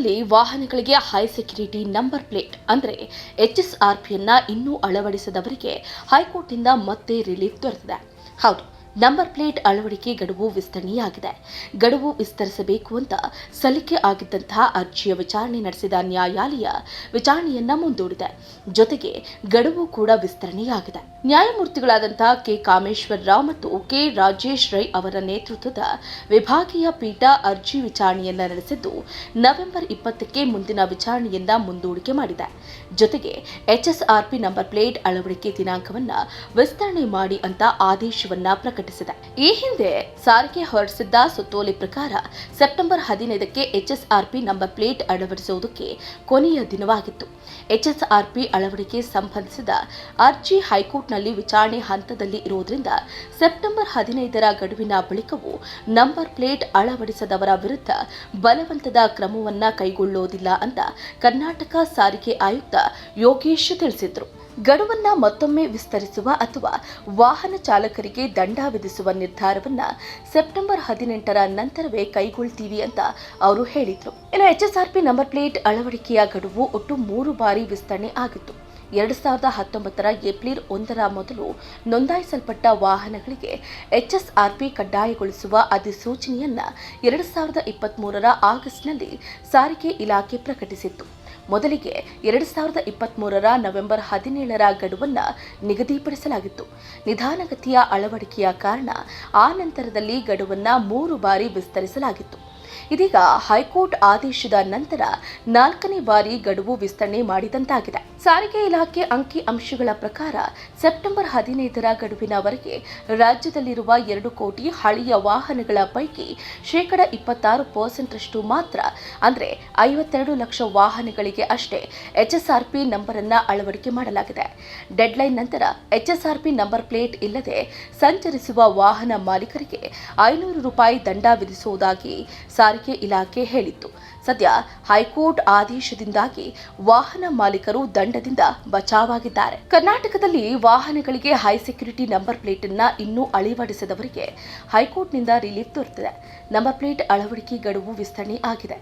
ಕರ್ನಾಟಕದಲ್ಲಿ ವಾಹನಗಳಿಗೆ high security number plate ಅಂದರೆ HSRPಯನ್ನು ಇನ್ನೂ ಅಳವಡಿಸದವರಿಗೆ ಹೈಕೋರ್ಟ್ನಿಂದ ಮತ್ತೆ ರಿಲೀಫ್ ದೊರೆತಿದೆ. ಹೌದು, ನಂಬರ್ ಪ್ಲೇಟ್ ಅಳವಡಿಕೆ ಗಡುವು ವಿಸ್ತರಣೆಯಾಗಿದೆ. ಗಡುವು ವಿಸ್ತರಿಸಬೇಕು ಅಂತ ಸಲ್ಲಿಕೆ ಆಗಿದ್ದಂತಹ ಅರ್ಜಿಯ ವಿಚಾರಣೆ ನಡೆಸಿದ ನ್ಯಾಯಾಲಯ ವಿಚಾರಣೆಯನ್ನ ಮುಂದೂಡಿದೆ. ಜೊತೆಗೆ ಗಡುವು ಕೂಡ ವಿಸ್ತರಣೆಯಾಗಿದೆ. ನ್ಯಾಯಮೂರ್ತಿಗಳಾದಂತಹ ಕೆ. ಕಾಮೇಶ್ವರ ರಾವ್ ಮತ್ತು ಕೆ. ರಾಜೇಶ್ ರೈ ಅವರ ನೇತೃತ್ವದ ವಿಭಾಗೀಯ ಪೀಠ ಅರ್ಜಿ ವಿಚಾರಣೆಯನ್ನ ನಡೆಸಿದ್ದು ನವೆಂಬರ್ 20ಕ್ಕೆ ಮುಂದಿನ ವಿಚಾರಣೆಯನ್ನ ಮುಂದೂಡಿಕೆ ಮಾಡಿದೆ. ಜೊತೆಗೆ HSRP ನಂಬರ್ ಪ್ಲೇಟ್ ಅಳವಡಿಕೆ ದಿನಾಂಕವನ್ನ ವಿಸ್ತರಣೆ ಮಾಡಿ ಅಂತ ಆದೇಶವನ್ನ ಪ್ರಕಟಿಸಿದೆ. ಈ ಹಿಂದೆ ಸಾರಿಗೆ ಹೊರಡಿಸಿದ್ದ ಸುತ್ತೋಲೆ ಪ್ರಕಾರ ಸೆಪ್ಟೆಂಬರ್ 15ಕ್ಕೆ HSRP ನಂಬರ್ ಪ್ಲೇಟ್ ಅಳವಡಿಸುವುದಕ್ಕೆ ಕೊನೆಯ ದಿನವಾಗಿತ್ತು. HSRP ಅಳವಡಿಕೆ ಸಂಬಂಧಿಸಿದ ಅರ್ಜಿ ಹೈಕೋರ್ಟ್ನಲ್ಲಿ ವಿಚಾರಣೆ ಹಂತದಲ್ಲಿ ಇರುವುದರಿಂದ ಸೆಪ್ಟೆಂಬರ್ 15ರ ಗಡುವಿನ ಬಳಿಕವೂ ನಂಬರ್ ಪ್ಲೇಟ್ ಅಳವಡಿಸದವರ ವಿರುದ್ಧ ಬಲವಂತದ ಕ್ರಮವನ್ನ ಕೈಗೊಳ್ಳುವುದಿಲ್ಲ ಅಂತ ಕರ್ನಾಟಕ ಸಾರಿಗೆ ಆಯುಕ್ತ ಯೋಗೇಶ್ ತಿಳಿಸಿದರು. ಗಡುವನ್ನ ಮತ್ತೊಮ್ಮೆ ವಿಸ್ತರಿಸುವ ಅಥವಾ ವಾಹನ ಚಾಲಕರಿಗೆ ದಂಡ ವಿಧಿಸುವ ನಿರ್ಧಾರವನ್ನ ಸೆಪ್ಟೆಂಬರ್ 18ರ ನಂತರವೇ ಕೈಗೊಳ್ತೀವಿ ಅಂತ ಅವರು ಹೇಳಿದ್ರು. ಇನ್ನು HSRP ನಂಬರ್ ಪ್ಲೇಟ್ ಅಳವಡಿಕೆಯ ಗಡುವು ಒಟ್ಟು 3 ಬಾರಿ ವಿಸ್ತರಣೆ ಆಗಿತ್ತು. 2019ರ ಏಪ್ರಿಲ್ 1ರ ಮೊದಲು ನೋಂದಾಯಿಸಲ್ಪಟ್ಟ ವಾಹನಗಳಿಗೆ HSRP ಕಡ್ಡಾಯಗೊಳಿಸುವ ಅಧಿಸೂಚನೆಯನ್ನ 2023ರ ಆಗಸ್ಟ್ನಲ್ಲಿ ಸಾರಿಗೆ ಇಲಾಖೆ ಪ್ರಕಟಿಸಿತ್ತು. ಮೊದಲಿಗೆ 2023ರ ನವೆಂಬರ್ 17ರ ಗಡುವನ್ನು ನಿಗದಿಪಡಿಸಲಾಗಿತ್ತು. ನಿಧಾನಗತಿಯ ಅಳವಡಿಕೆಯ ಕಾರಣ ಆ ನಂತರದಲ್ಲಿ ಗಡುವನ್ನು 3 ಬಾರಿ ವಿಸ್ತರಿಸಲಾಗಿತ್ತು. ಇದೀಗ ಹೈಕೋರ್ಟ್ ಆದೇಶದ ನಂತರ 4ನೇ ಬಾರಿ ಗಡುವು ವಿಸ್ತರಣೆ ಮಾಡಿದಂತಾಗಿದೆ. ಸಾರಿಗೆ ಇಲಾಖೆ ಅಂಕಿ ಅಂಶಗಳ ಪ್ರಕಾರ ಸೆಪ್ಟೆಂಬರ್ 15ರ ಗಡುವಿನವರೆಗೆ ರಾಜ್ಯದಲ್ಲಿರುವ 2 ಕೋಟಿ ಹಳೆಯ ವಾಹನಗಳ ಪೈಕಿ 26% ಮಾತ್ರ ಅಂದರೆ 52 ಲಕ್ಷ ವಾಹನಗಳಿಗೆ ಅಷ್ಟೇ HSRP ನಂಬರ್ ಅನ್ನು ಅಳವಡಿಕೆ ಮಾಡಲಾಗಿದೆ. ಡೆಡ್ಲೈನ್ ನಂತರ HSRP ನಂಬರ್ ಪ್ಲೇಟ್ ಇಲ್ಲದೆ ಸಂಚರಿಸುವ ವಾಹನ ಮಾಲೀಕರಿಗೆ ₹500 ದಂಡ ವಿಧಿಸುವುದಾಗಿ ಸಾರಿಗೆ ಇಲಾಖೆ ಹೇಳಿತ್ತು. ಸದ್ಯ ಹೈಕೋರ್ಟ್ ಆದೇಶದಿಂದಾಗಿ ವಾಹನ ಮಾಲೀಕರು ದಂಡದಿಂದ ಬಚಾವಾಗಿದ್ದಾರೆ. ಕರ್ನಾಟಕದಲ್ಲಿ ವಾಹನಗಳಿಗೆ ಹೈ ಸೆಕ್ಯೂರಿಟಿ ನಂಬರ್ ಪ್ಲೇಟ್ ಅನ್ನ ಇನ್ನೂ ಅಳವಡಿಸದವರಿಗೆ ಹೈಕೋರ್ಟ್ನಿಂದ ರಿಲೀಫ್ ದೊರೆತಿದೆ. ನಂಬರ್ ಪ್ಲೇಟ್ ಅಳವಡಿಕೆ ಗಡುವು ವಿಸ್ತರಣೆ ಆಗಿದೆ.